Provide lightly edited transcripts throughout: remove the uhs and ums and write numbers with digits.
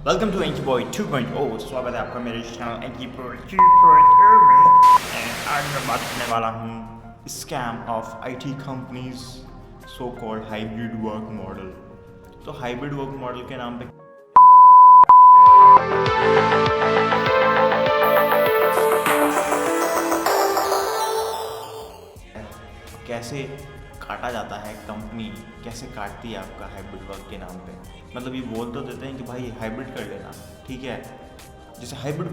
Welcome to एंकी boy 2.0। स्वागत है आपका मेरे चैनल एंकी बॉय 2.0 में। एंड आज मैं बात करने वाला हूँ scam of IT companies so called hybrid work model. तो हाइब्रिड वर्क मॉडल के नाम पे कैसे काटा जाता है, कंपनी कैसे काटती है आपका हाइब्रिड वर्क के नाम पे। मतलब ये बोल तो देते हैं कि भाई हाइब्रिड कर लेना, ठीक है। जैसे हाइब्रिड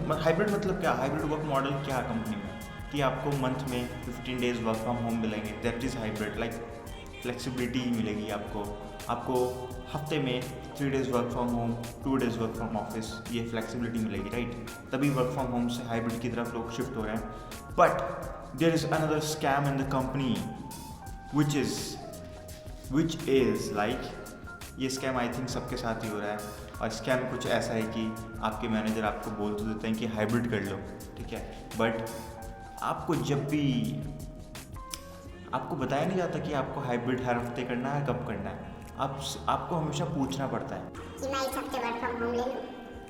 मतलब क्या, हाइब्रिड वर्क मॉडल क्या है कंपनी में कि आपको मंथ में 15 डेज वर्क फ्रॉम होम मिलेंगे, that is hybrid. Like flexibility मिलेगी आपको हफ्ते में 3 days work from home, 2 days work from office, ये फ्लेक्सिबिलिटी मिलेगी, राइट। तभी वर्क फ्रॉम होम से हाइब्रिड की तरफ लोग शिफ्ट हो रहे हैं। But there is another scam in the company which is like, ये स्कैम आई थिंक सबके साथ ही हो रहा है। और स्कैम कुछ ऐसा है कि आपके मैनेजर आपको बोल तो देते हैं कि हाइब्रिड कर लो, ठीक है, बट आपको जब भी आपको बताया नहीं जाता कि आपको हाइब्रिड हर हफ्ते करना है, कब करना है। आपको हमेशा पूछना पड़ता है कि मैं इस हफ्ते वर्क फ्रॉम होम ले लूँ,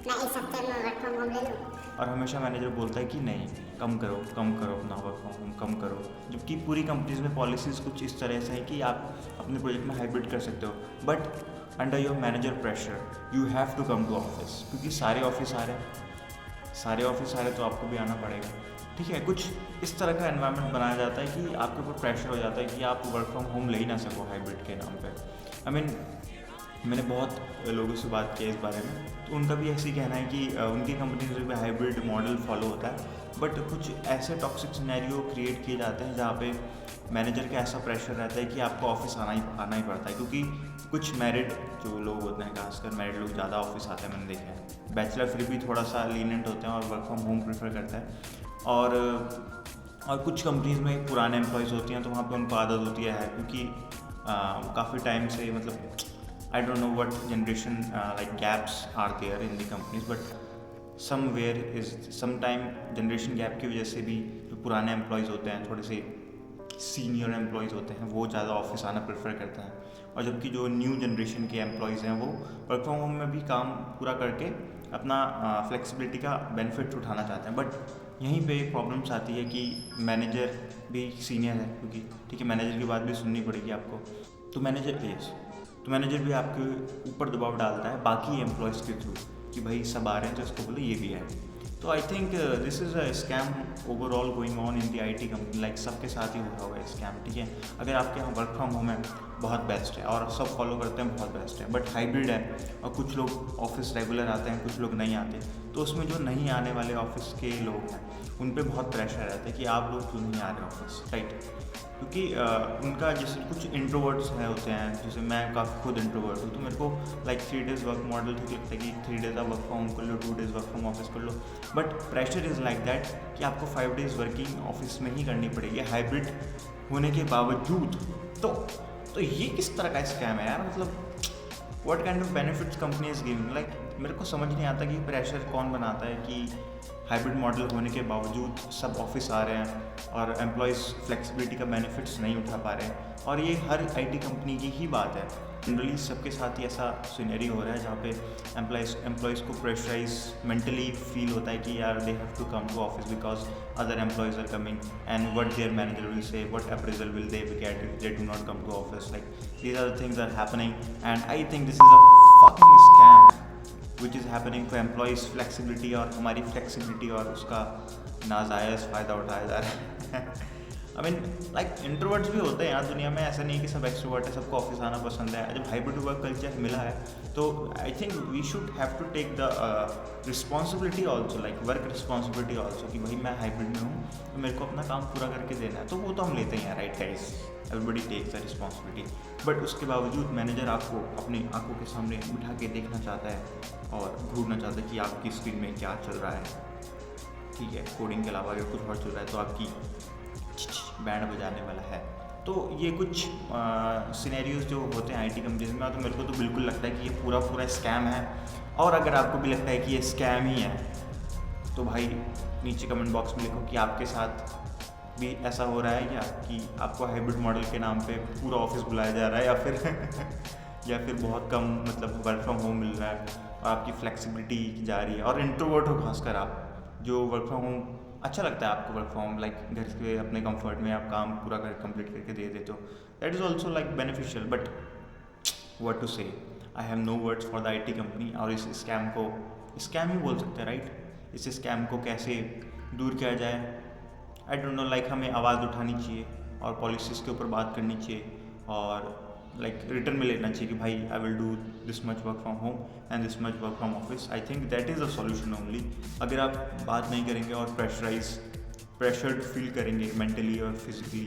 मैं इस हफ्ते में वर्क फ्रॉम होम ले लूँ। और हमेशा मैनेजर बोलता है कि नहीं, कम करो अपना वर्क फ्रॉम होम कम करो। जबकि पूरी कंपनीज में पॉलिसीज़ कुछ इस तरह से है कि आप अपने प्रोजेक्ट में हाइब्रिड कर सकते हो, but under your manager pressure you have to come to office, क्योंकि सारे ऑफिस आ रहे हैं तो आपको भी आना पड़ेगा, ठीक है। कुछ इस तरह का एनवायरनमेंट बनाया जाता है कि आपके ऊपर प्रेशर हो जाता है कि आप वर्क फ्रॉम होम ले ही ना सको हाइब्रिड के नाम पे। मैंने बहुत लोगों से बात की है इस बारे में, तो उनका भी ऐसे ही कहना है कि उनकी कंपनी में हाइब्रिड मॉडल फॉलो होता है, बट कुछ ऐसे टॉक्सिक सिनेरियो क्रिएट किए जाते हैं जहाँ पे मैनेजर का ऐसा प्रेशर रहता है कि आपको ऑफिस आना ही पड़ता है। क्योंकि कुछ मैरिड जो लोग होते हैं, खासकर मैरिड लोग ज़्यादा ऑफिस आते हैं, मैंने देखा है। बैचलर फिर भी थोड़ा सा लीनेंट होते हैं और वर्क फ्रॉम होम प्रेफर करता है। और कुछ कंपनीज में पुराने एम्प्लॉयज़ होती हैं, तो वहाँ पर उनको आदत होती है, क्योंकि काफ़ी टाइम से, मतलब I don't know what generation like gaps are there in the companies, but somewhere is sometime generation gap की वजह से भी जो पुराने एम्प्लॉयज़ होते हैं, थोड़े से सीनियर एम्प्लॉयज़ होते हैं, वो ज़्यादा ऑफिस आना प्रेफर करते हैं। और जबकि जो न्यू जनरेशन के एम्प्लॉयज़ हैं, वो वर्क फ्रॉम होम में भी काम पूरा करके अपना फ्लेक्सिबिलिटी का बेनिफिट उठाना चाहते हैं। बट यहीं पे एक प्रॉब्लम्स आती है कि मैनेजर भी सीनियर है, क्योंकि ठीक है मैनेजर की बात भी सुननी पड़ेगी आपको। तो मैनेजर भी आपके ऊपर दबाव डालता है बाकी एम्प्लॉयज़ के थ्रू कि भाई सब आ रहे हैं तो इसको बोलो ये भी है। तो I think this is a scam overall going on in the IT company. Like सबके साथ ही होता होगा स्कैम, ठीक है। अगर आपके यहाँ वर्क फ्रॉम होम है, बहुत बेस्ट है और सब फॉलो करते हैं, बहुत बेस्ट है। बट हाइब्रिड है और कुछ लोग ऑफिस रेगुलर आते हैं, कुछ लोग नहीं आते, तो उसमें जो नहीं आने वाले ऑफिस के लोग हैं उन पर बहुत प्रेशर रहता है कि आप लोग क्यों नहीं आ रहे ऑफिस, राइट। क्योंकि उनका जैसे कुछ इंट्रोवर्ट्स हैं होते हैं, जैसे मैं काफ़ी खुद इंट्रोवर्ट हूँ, तो मेरे को लाइक 3 डेज़ वर्क मॉडल ठीक लगता है कि 3 डेज़ आप वर्क फ्रॉम होम कर लो, 2 डेज़ वर्क फ्रॉम ऑफिस कर लो। But pressure is like that कि आपको 5 डेज़ वर्किंग ऑफिस में ही करनी पड़ेगी हाइब्रिड होने के बावजूद। तो ये किस तरह का स्कैम है यार। मतलब what kind of benefits company is giving. Like मेरे को समझ नहीं आता कि प्रेशर कौन बनाता है कि हाइब्रिड मॉडल होने के बावजूद सब ऑफिस आ रहे हैं और एम्प्लॉयज़ फ्लेक्सिबिलिटी का बेनिफिट्स नहीं उठा पा रहे हैं। और ये हर आईटी कंपनी की ही बात है, जनरली सबके साथ ही ऐसा सिनेरियो हो रहा है जहाँ पे एम्प्लॉयज़ को प्रेशराइज मेंटली फील होता है कि यार they have to come to office because other employees are coming and what their manager will say, what appraisal will they get if they do not come to office. Like these are the things are happening and I think this is a fucking scam which is happening for employees flexibility, और हमारी flexibility और उसका नाजायज़ फ़ायदा उठाया जा रहा है। आई मीन लाइक इंट्रोवर्ट्स भी होते हैं यार दुनिया में, ऐसा नहीं है कि सब एक्सट्रोवर्ट है, सबको ऑफिस आना पसंद है। जब हाइब्रिड वर्क कल्चर मिला है तो I think we should have to take the responsibility also, like work responsibility also, कि भाई मैं हाइब्रिड में हूँ तो मेरे को अपना काम पूरा करके देना है। तो वो तो हम लेते हैं, right guys, everybody takes the responsibility. But उसके बावजूद मैनेजर आपको अपनी आंखों के सामने बिठा के देखना चाहता है और घूरना चाहता है कि आपकी स्क्रीन में क्या चल रहा है, ठीक है। कोडिंग के अलावा अगर कुछ और चल रहा है तो आपकी बैंड बजाने वाला है। तो ये कुछ सिनेरियोज जो होते हैं आईटी कंपनीज में, तो मेरे को तो बिल्कुल लगता है कि ये पूरा स्कैम है। और अगर आपको भी लगता है कि ये स्कैम ही है तो भाई नीचे कमेंट बॉक्स में लिखो कि आपके साथ भी ऐसा हो रहा है क्या, कि आपको हाइब्रिड मॉडल के नाम पे पूरा ऑफिस बुलाया जा रहा है, या फिर बहुत कम मतलब वर्क फ्रॉम होम मिल रहा है। और आपकी फ्लेक्सिबिलिटी जा रही है, और इंट्रोवर्ट हो खासकर आप, जो वर्क फ्रॉम होम अच्छा लगता है आपको, वर्क फ्रॉम लाइक घर के अपने कंफर्ट में आप काम पूरा कर कंप्लीट करके दे देते हो, that is also like beneficial. But what to say, I have no words for the IT company. और इस स्कैम को स्कैम ही बोल सकते हैं, राइट? इस स्कैम को कैसे दूर किया जाए, आई डोंट नो. लाइक हमें आवाज़ उठानी चाहिए और पॉलिसीज़ के ऊपर बात करनी चाहिए, और लाइक रिटर्न में लेना चाहिए कि भाई I will do this much work from home and this much work from office. I think that is a solution only. अगर आप बात नहीं करेंगे और प्रेशर्ड फील करेंगे मेंटली और फिजिकली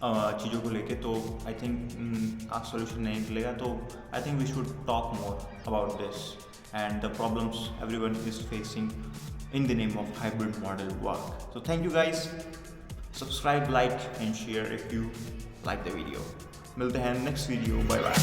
चीज़ों को लेके, तो आई थिंक आप सॉल्यूशन नहीं निकलेगा. तो I think we should talk more about this and the problems everyone is facing in the name of hybrid model work. So thank you guys. Subscribe, like and share if you like the video. मिलते हैं next video. Bye bye.